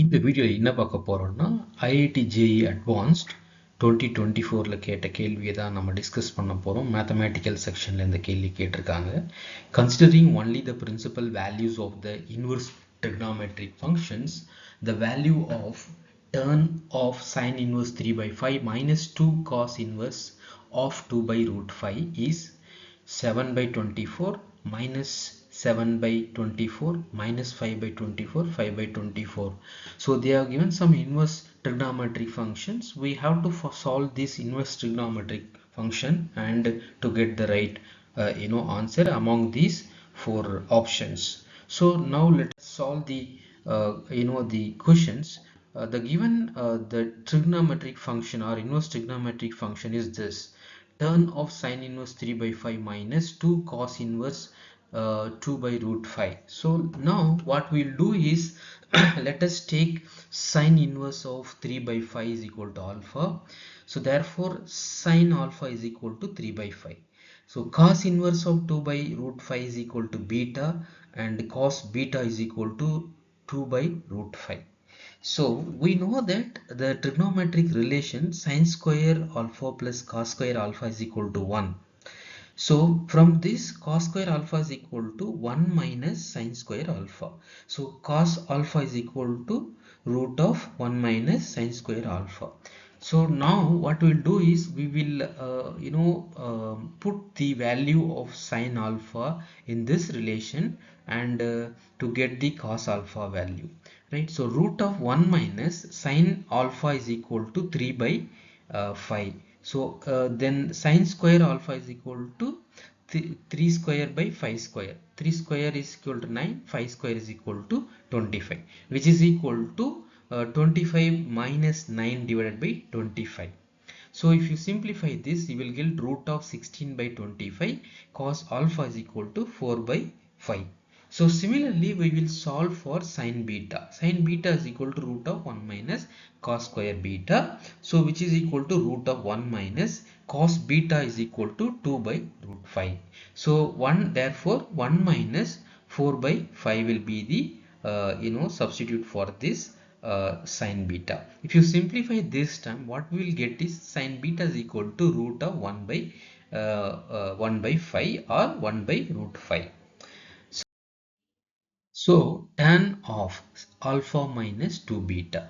இந்த வீடியோல என்ன பார்க்க போறோம்னா IIT JEE Advanced 2024ல கேட்ட கேள்வியை தான் நம்ம டிஸ்கஸ் பண்ண போறோம். மேத்தமேட்டிக்கல் செக்ஷன்ல இந்த கேள்வி கேட்டிருக்காங்க. Considering only the principal values of the inverse trigonometric functions, the value of tan of sine inverse 3 by 5 minus 2 cos inverse of 2 by root 5 is 7 by 24 minus 7 by 24 minus 5 by 24 5 by 24. So they have given some inverse trigonometric functions. We have to solve this inverse trigonometric function and to get the right answer among these four options. So now let's solve the the questions. The given the trigonometric function or inverse trigonometric function is this: tan of sine inverse 3 by 5 minus 2 cos inverse 2 by root 5. So now what we'll do is let us take sine inverse of 3 by 5 is equal to alpha. So therefore sine alpha is equal to 3 by 5. So cos inverse of 2 by root 5 is equal to beta, and cos beta is equal to 2 by root 5. So we know that the trigonometric relation sine square alpha plus cos square alpha is equal to 1. So from this cos square alpha is equal to 1 minus sine square alpha. So cos alpha is equal to root of 1 minus sine square alpha. So now what we'll do is we will put the value of sine alpha in this relation and to get the cos alpha value, right? So root of 1 minus sine alpha is equal to 3 by 5. So then sine square alpha is equal to 3 square by 5 square. 3 square is equal to 9, 5 square is equal to 25, which is equal to 25 minus 9 divided by 25. So if you simplify this, you will get root of 16 by 25. Cos alpha is equal to 4 by 5. So similarly, we will solve for sine beta. Sine beta is equal to root of 1 minus cos square beta. So which is equal to root of 1 minus cos beta is equal to 2 by root 5. So therefore 1 minus 4 by 5 will be the substitute for this sine beta. If you simplify this term, what we will get is sine beta is equal to root of 1 by 5 or 1 by root 5. So tan of alpha minus 2 beta.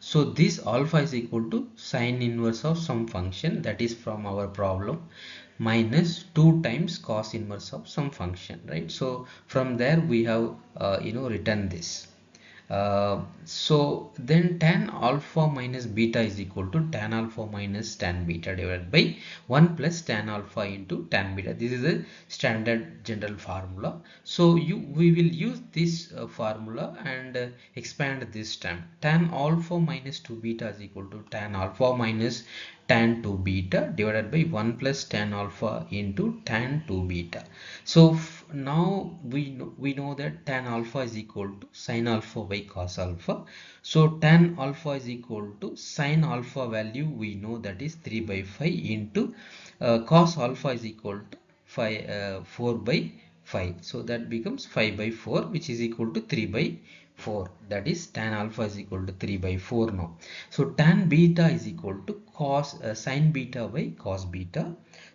So this alpha is equal to sine inverse of some function, that is from our problem, minus 2 times cos inverse of some function, right? So from there we have written this. So then tan alpha minus beta is equal to tan alpha minus tan beta divided by 1 plus tan alpha into tan beta. This is a standard general formula. So we will use this formula and expand this term. Tan alpha minus 2 beta is equal to tan alpha minus tan 2 beta divided by 1 plus tan alpha into tan 2 beta. So now we know that tan alpha is equal to sine alpha by cos alpha. So tan alpha is equal to sine alpha value, we know that is 3 by 5 into cos alpha is equal to 4 by 5. So that becomes 5 by 4, which is equal to 3 by 4. That is tan alpha is equal to 3 by 4 now. So tan beta is equal to sine beta by cos beta.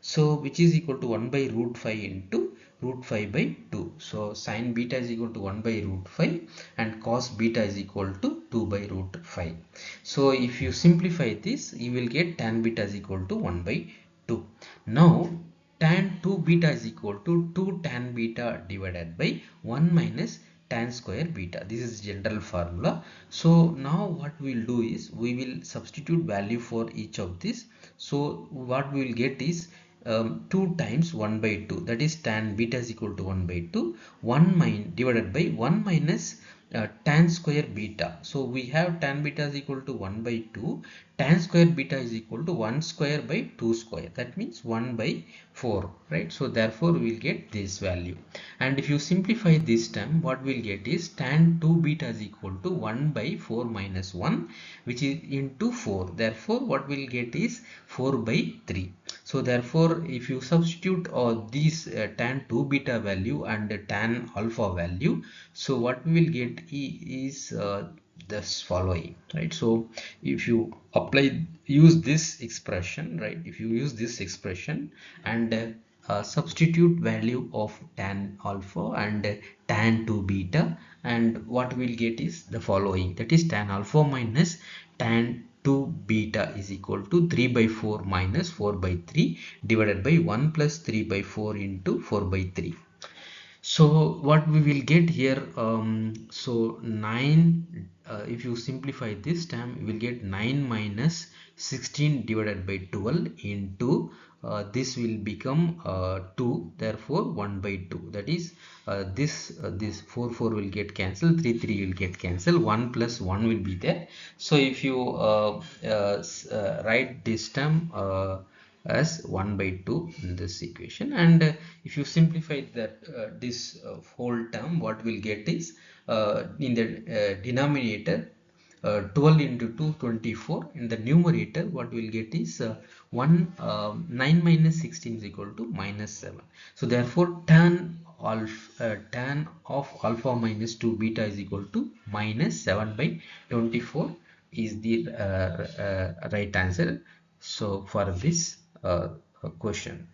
So which is equal to 1 by root 5 into root 5 by 2. So sine beta is equal to 1 by root 5 and cos beta is equal to 2 by root 5. So if you simplify this, you will get tan beta is equal to 1 by 2. Now tan 2 beta is equal to 2 tan beta divided by 1 minus tan square beta. This is general formula. So now what we will do is we will substitute value for each of this. So what we will get is 2 times 1 by 2, that is tan beta is equal to 1 by 2, 1 divided by 1 minus tan square beta. So we have tan beta is equal to 1 by 2, tan square beta is equal to 1 square by 2 square, that means 1 by 4, right? So therefore we will get this value, and if you simplify this term, what we will get is tan 2 beta is equal to 1 by 4 minus 1, which is into 4. Therefore what we will get is 4 by 3. So therefore if you substitute these tan 2 beta value and tan alpha value, so what we will get is this following, right? So if you use this expression, right, if you use this expression and substitute value of tan alpha and tan 2 beta, and what we'll get is the following, that is tan alpha minus tan 2 beta is equal to 3 by 4 minus 4 by 3 divided by 1 plus 3 by 4 into 4 by 3. So what we will get here, so 9, if you simplify this term, you will get 9 minus 16 divided by 12 into this will become 2, therefore 1 by 2, that is this 4 will get cancelled, 3 will get cancelled, 1 plus 1 will be there. So if you write this term as 1 by 2 in this equation, and if you simplify that this whole term, what we'll get is in the denominator 12 into 2 24, in the numerator what we'll get is 9 minus 16 is equal to minus 7. So therefore tan of alpha minus 2 beta is equal to minus 7 by 24 is the right answer, so for this question.